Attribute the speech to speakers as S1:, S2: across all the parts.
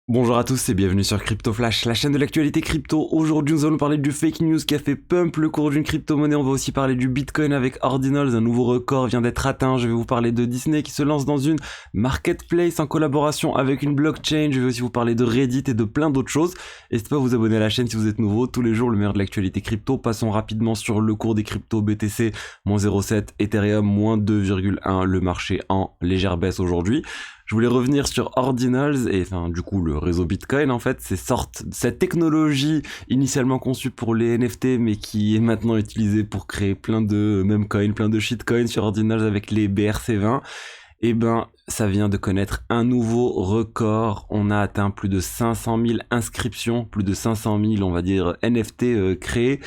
S1: Bonjour à tous et bienvenue sur Crypto Flash, la chaîne de l'actualité crypto. Aujourd'hui, nous allons parler du fake news qui a fait pump le cours d'une crypto-monnaie. On va aussi parler du Bitcoin avec Ordinals. Un nouveau record vient d'être atteint. Je vais vous parler de Disney qui se lance dans une marketplace en collaboration avec une blockchain. Je vais aussi vous parler de Reddit et de plein d'autres choses. N'hésitez pas à vous abonner à la chaîne si vous êtes nouveau. Tous les jours, le meilleur de l'actualité crypto. Passons rapidement sur le cours des cryptos. BTC, moins 0,7, Ethereum, moins 2,1. Le marché en légère baisse aujourd'hui. Je voulais revenir sur Ordinals et enfin du coup le réseau Bitcoin en fait, cette technologie initialement conçue pour les NFT mais qui est maintenant utilisée pour créer plein de memecoins, plein de shitcoins sur Ordinals avec les BRC20. Et ben ça vient de connaître un nouveau record. On a atteint plus de 500 000 inscriptions, plus de 500 000 on va dire NFT créés.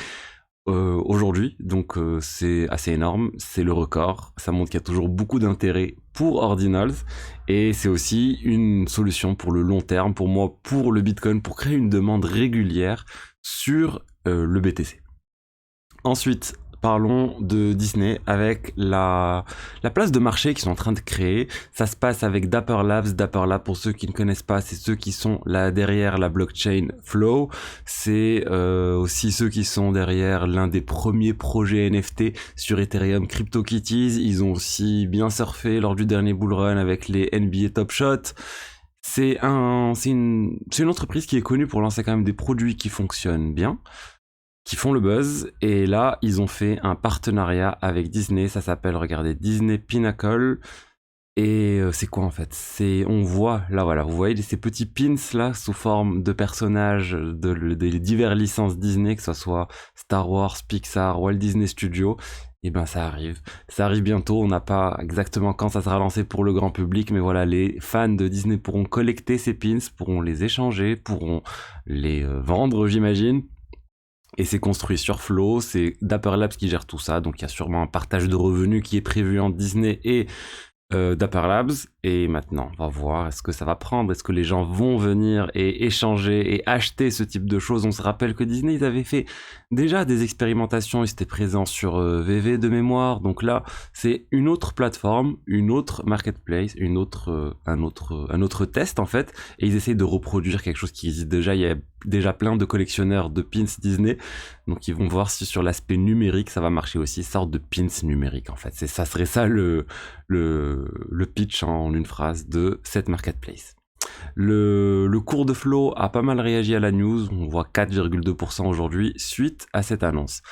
S1: Aujourd'hui, donc c'est assez énorme, c'est le record, ça montre qu'il y a toujours beaucoup d'intérêt pour Ordinals et c'est aussi une solution pour le long terme, pour moi, pour le Bitcoin, pour créer une demande régulière sur le BTC. Ensuite, parlons de Disney avec la place de marché qu'ils sont en train de créer. Ça se passe avec Dapper Labs. Dapper Labs, pour ceux qui ne connaissent pas, c'est ceux qui sont là derrière la blockchain Flow. C'est aussi ceux qui sont derrière l'un des premiers projets NFT sur Ethereum, CryptoKitties. Ils ont aussi bien surfé lors du dernier bull run avec les NBA Top Shot. C'est une entreprise qui est connue pour lancer quand même des produits qui fonctionnent bien, qui font le buzz, et là ils ont fait un partenariat avec Disney. Ça s'appelle, regardez, Disney Pinnacle. Et c'est quoi en fait? On voit là, voilà, vous voyez ces petits pins là sous forme de personnages des divers licences Disney, que ce soit Star Wars, Pixar, Walt Disney Studios. Et ben ça arrive bientôt. On n'a pas exactement quand ça sera lancé pour le grand public, mais voilà, les fans de Disney pourront collecter ces pins, pourront les échanger, pourront les vendre, j'imagine. Et c'est construit sur Flow, c'est Dapper Labs qui gère tout ça, donc il y a sûrement un partage de revenus qui est prévu entre Disney et Dapper Labs. Et maintenant, on va voir, est-ce que ça va prendre, est-ce que les gens vont venir et échanger et acheter ce type de choses. On se rappelle que Disney, ils avaient fait déjà des expérimentations, ils étaient présents sur VV de mémoire, donc là, c'est une autre plateforme, une autre marketplace, un autre test en fait, et ils essayent de reproduire quelque chose qui existe déjà. Il y a déjà plein de collectionneurs de pins Disney, donc ils vont voir si sur l'aspect numérique ça va marcher aussi, sorte de pins numérique en fait. Ça serait ça le pitch en une phrase de cette marketplace. Le cours de Flow a pas mal réagi à la news, on voit 4,2% aujourd'hui suite à cette annonce.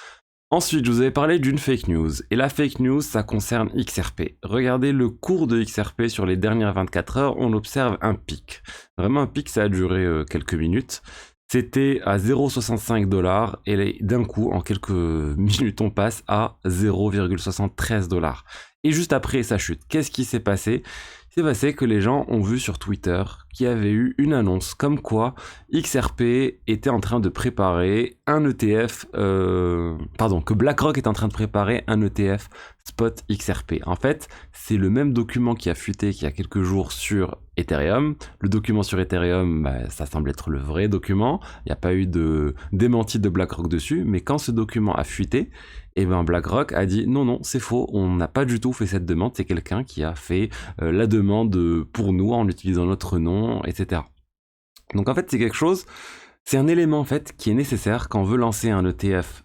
S1: Ensuite, je vous avais parlé d'une fake news, et la fake news, ça concerne XRP. Regardez le cours de XRP sur les dernières 24 heures, on observe un pic. Vraiment un pic, ça a duré quelques minutes. C'était à 0,65 $, et d'un coup, en quelques minutes, on passe à 0,73 $. Et juste après, ça chute. Qu'est-ce qui s'est passé? Il s'est passé que les gens ont vu sur Twitter qu'il y avait eu une annonce comme quoi XRP était en train de préparer un ETF, que BlackRock est en train de préparer un ETF Spot XRP. En fait, c'est le même document qui a fuité il y a quelques jours sur Ethereum. Le document sur Ethereum, ça semble être le vrai document. Il n'y a pas eu de démenti de BlackRock dessus, mais quand ce document a fuité, et ben BlackRock a dit non, c'est faux, on n'a pas du tout fait cette demande, c'est quelqu'un qui a fait la demande pour nous en utilisant notre nom, etc. Donc en fait c'est un élément en fait qui est nécessaire quand on veut lancer un ETF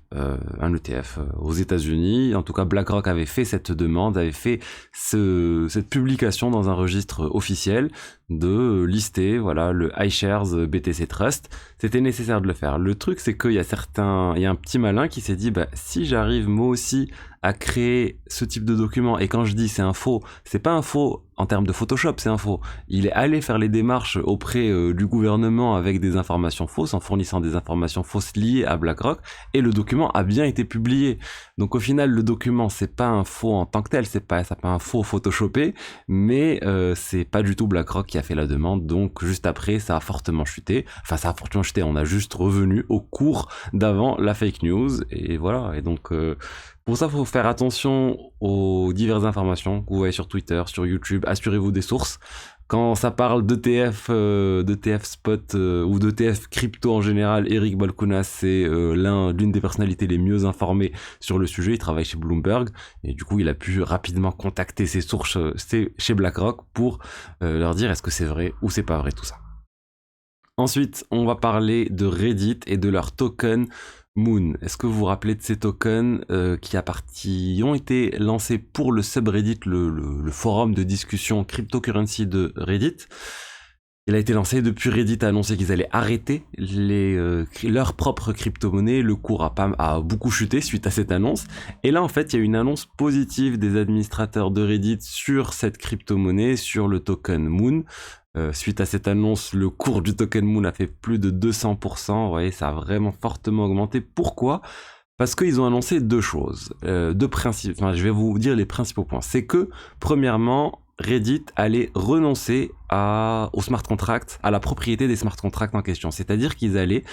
S1: aux États-Unis. En tout cas, BlackRock avait fait cette demande, avait fait cette publication dans un registre officiel de lister, voilà, le iShares BTC Trust. C'était nécessaire de le faire. Le truc, c'est qu'il y a un petit malin qui s'est dit, si j'arrive moi aussi à créer ce type de document, et quand je dis c'est un faux, c'est pas un faux en termes de Photoshop, c'est un faux. Il est allé faire les démarches auprès du gouvernement avec des informations fausses, en fournissant des informations fausses liées à BlackRock, et le document a bien été publié. Donc au final, le document, c'est pas un faux en tant que tel, c'est pas un faux photoshopé, mais c'est pas du tout BlackRock qui a fait la demande. Donc juste après, ça a fortement chuté. Enfin, ça a fortement chuté, on a juste revenu au cours d'avant la fake news, et voilà. Et donc pour ça, il faut faire attention aux diverses informations que vous voyez sur Twitter, sur YouTube. Assurez-vous des sources. Quand ça parle d'ETF spot ou d'ETF crypto en général, Eric Balchunas, c'est l'une des personnalités les mieux informées sur le sujet. Il travaille chez Bloomberg et du coup, il a pu rapidement contacter ses sources chez BlackRock pour leur dire est-ce que c'est vrai ou c'est pas vrai tout ça. Ensuite, on va parler de Reddit et de leur token Moon. Est-ce que vous vous rappelez de ces tokens qui ont été lancés pour le subreddit, le forum de discussion cryptocurrency de Reddit? Il a été lancé depuis Reddit a annoncé qu'ils allaient arrêter leurs propres crypto-monnaies. Le cours a beaucoup chuté suite à cette annonce. Et là, en fait, il y a une annonce positive des administrateurs de Reddit sur cette crypto-monnaie, sur le token Moon. Suite à cette annonce, le cours du token Moon a fait plus de 200%. Vous voyez, ça a vraiment fortement augmenté. Pourquoi ? Parce qu'ils ont annoncé deux choses, deux principes. Enfin, je vais vous dire les principaux points. C'est que, premièrement, Reddit allait renoncer au smart contract, à la propriété des smart contracts en question. C'est-à-dire qu'ils allaient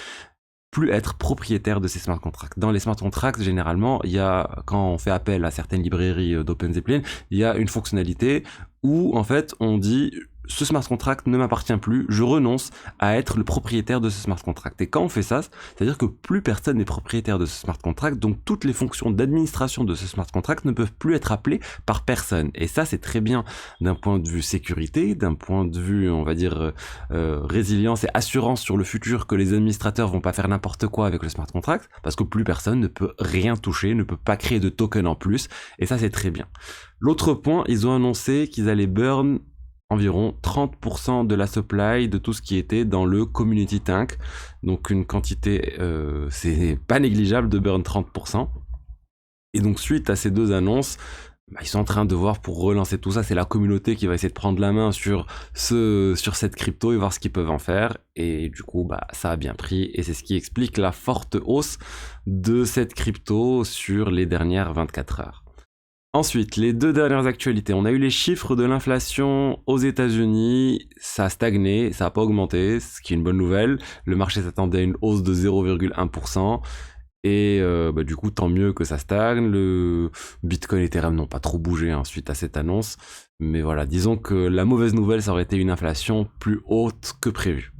S1: plus être propriétaires de ces smart contracts. Dans les smart contracts, généralement, il y a, quand on fait appel à certaines librairies d'OpenZeppelin, il y a une fonctionnalité où, en fait, on dit ce smart contract ne m'appartient plus, je renonce à être le propriétaire de ce smart contract. Et quand on fait ça, c'est-à-dire que plus personne n'est propriétaire de ce smart contract, donc toutes les fonctions d'administration de ce smart contract ne peuvent plus être appelées par personne. Et ça, c'est très bien d'un point de vue sécurité, d'un point de vue, on va dire, résilience et assurance sur le futur que les administrateurs vont pas faire n'importe quoi avec le smart contract, parce que plus personne ne peut rien toucher, ne peut pas créer de token en plus, et ça, c'est très bien. L'autre point, ils ont annoncé qu'ils allaient burn environ 30% de la supply de tout ce qui était dans le community tank. Donc une quantité, c'est pas négligeable de burn 30%. Et donc suite à ces deux annonces, ils sont en train de voir pour relancer tout ça. C'est la communauté qui va essayer de prendre la main sur cette crypto et voir ce qu'ils peuvent en faire. Et du coup, ça a bien pris. Et c'est ce qui explique la forte hausse de cette crypto sur les dernières 24 heures. Ensuite, les deux dernières actualités. On a eu les chiffres de l'inflation aux États-Unis. Ça a stagné, ça n'a pas augmenté, ce qui est une bonne nouvelle. Le marché s'attendait à une hausse de 0,1%. Et du coup, tant mieux que ça stagne. Le Bitcoin et Ethereum n'ont pas trop bougé suite à cette annonce. Mais voilà, disons que la mauvaise nouvelle, ça aurait été une inflation plus haute que prévu.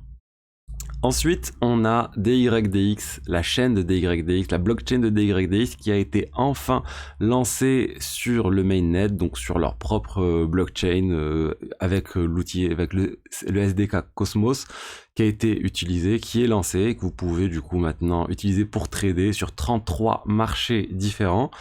S1: Ensuite, on a DYDX, la chaîne de DYDX, la blockchain de DYDX qui a été enfin lancée sur le mainnet, donc sur leur propre blockchain avec l'outil, avec le SDK Cosmos qui a été utilisé, qui est lancé et que vous pouvez du coup maintenant utiliser pour trader sur 33 marchés différents.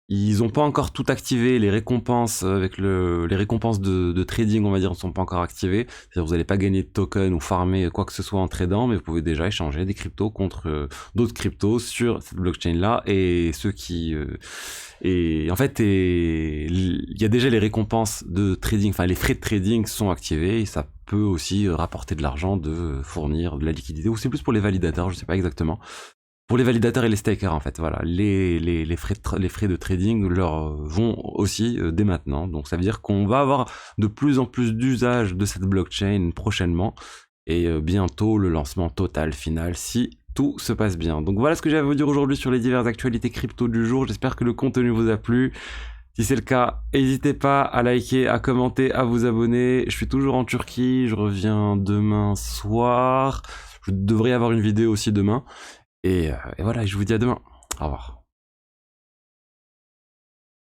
S1: Ils n'ont pas encore tout activé, les récompenses avec les récompenses de trading, on va dire, ne sont pas encore activées. C'est-à-dire que vous n'allez pas gagner de tokens ou farmer quoi que ce soit en tradant, mais vous pouvez déjà échanger des cryptos contre d'autres cryptos sur cette blockchain-là. Et ceux qui... et en fait, il y a déjà les récompenses de trading, enfin les frais de trading sont activés et ça peut aussi rapporter de l'argent, de fournir de la liquidité, ou c'est plus pour les validateurs, je sais pas exactement. Pour les validateurs et les stakers, en fait, voilà, les frais de trading leur vont aussi dès maintenant. Donc ça veut dire qu'on va avoir de plus en plus d'usage de cette blockchain prochainement et bientôt le lancement total final si tout se passe bien. Donc voilà ce que j'avais à vous dire aujourd'hui sur les diverses actualités crypto du jour. J'espère que le contenu vous a plu. Si c'est le cas, n'hésitez pas à liker, à commenter, à vous abonner. Je suis toujours en Turquie, je reviens demain soir. Je devrais avoir une vidéo aussi demain. Et voilà, je vous dis à demain. Au revoir.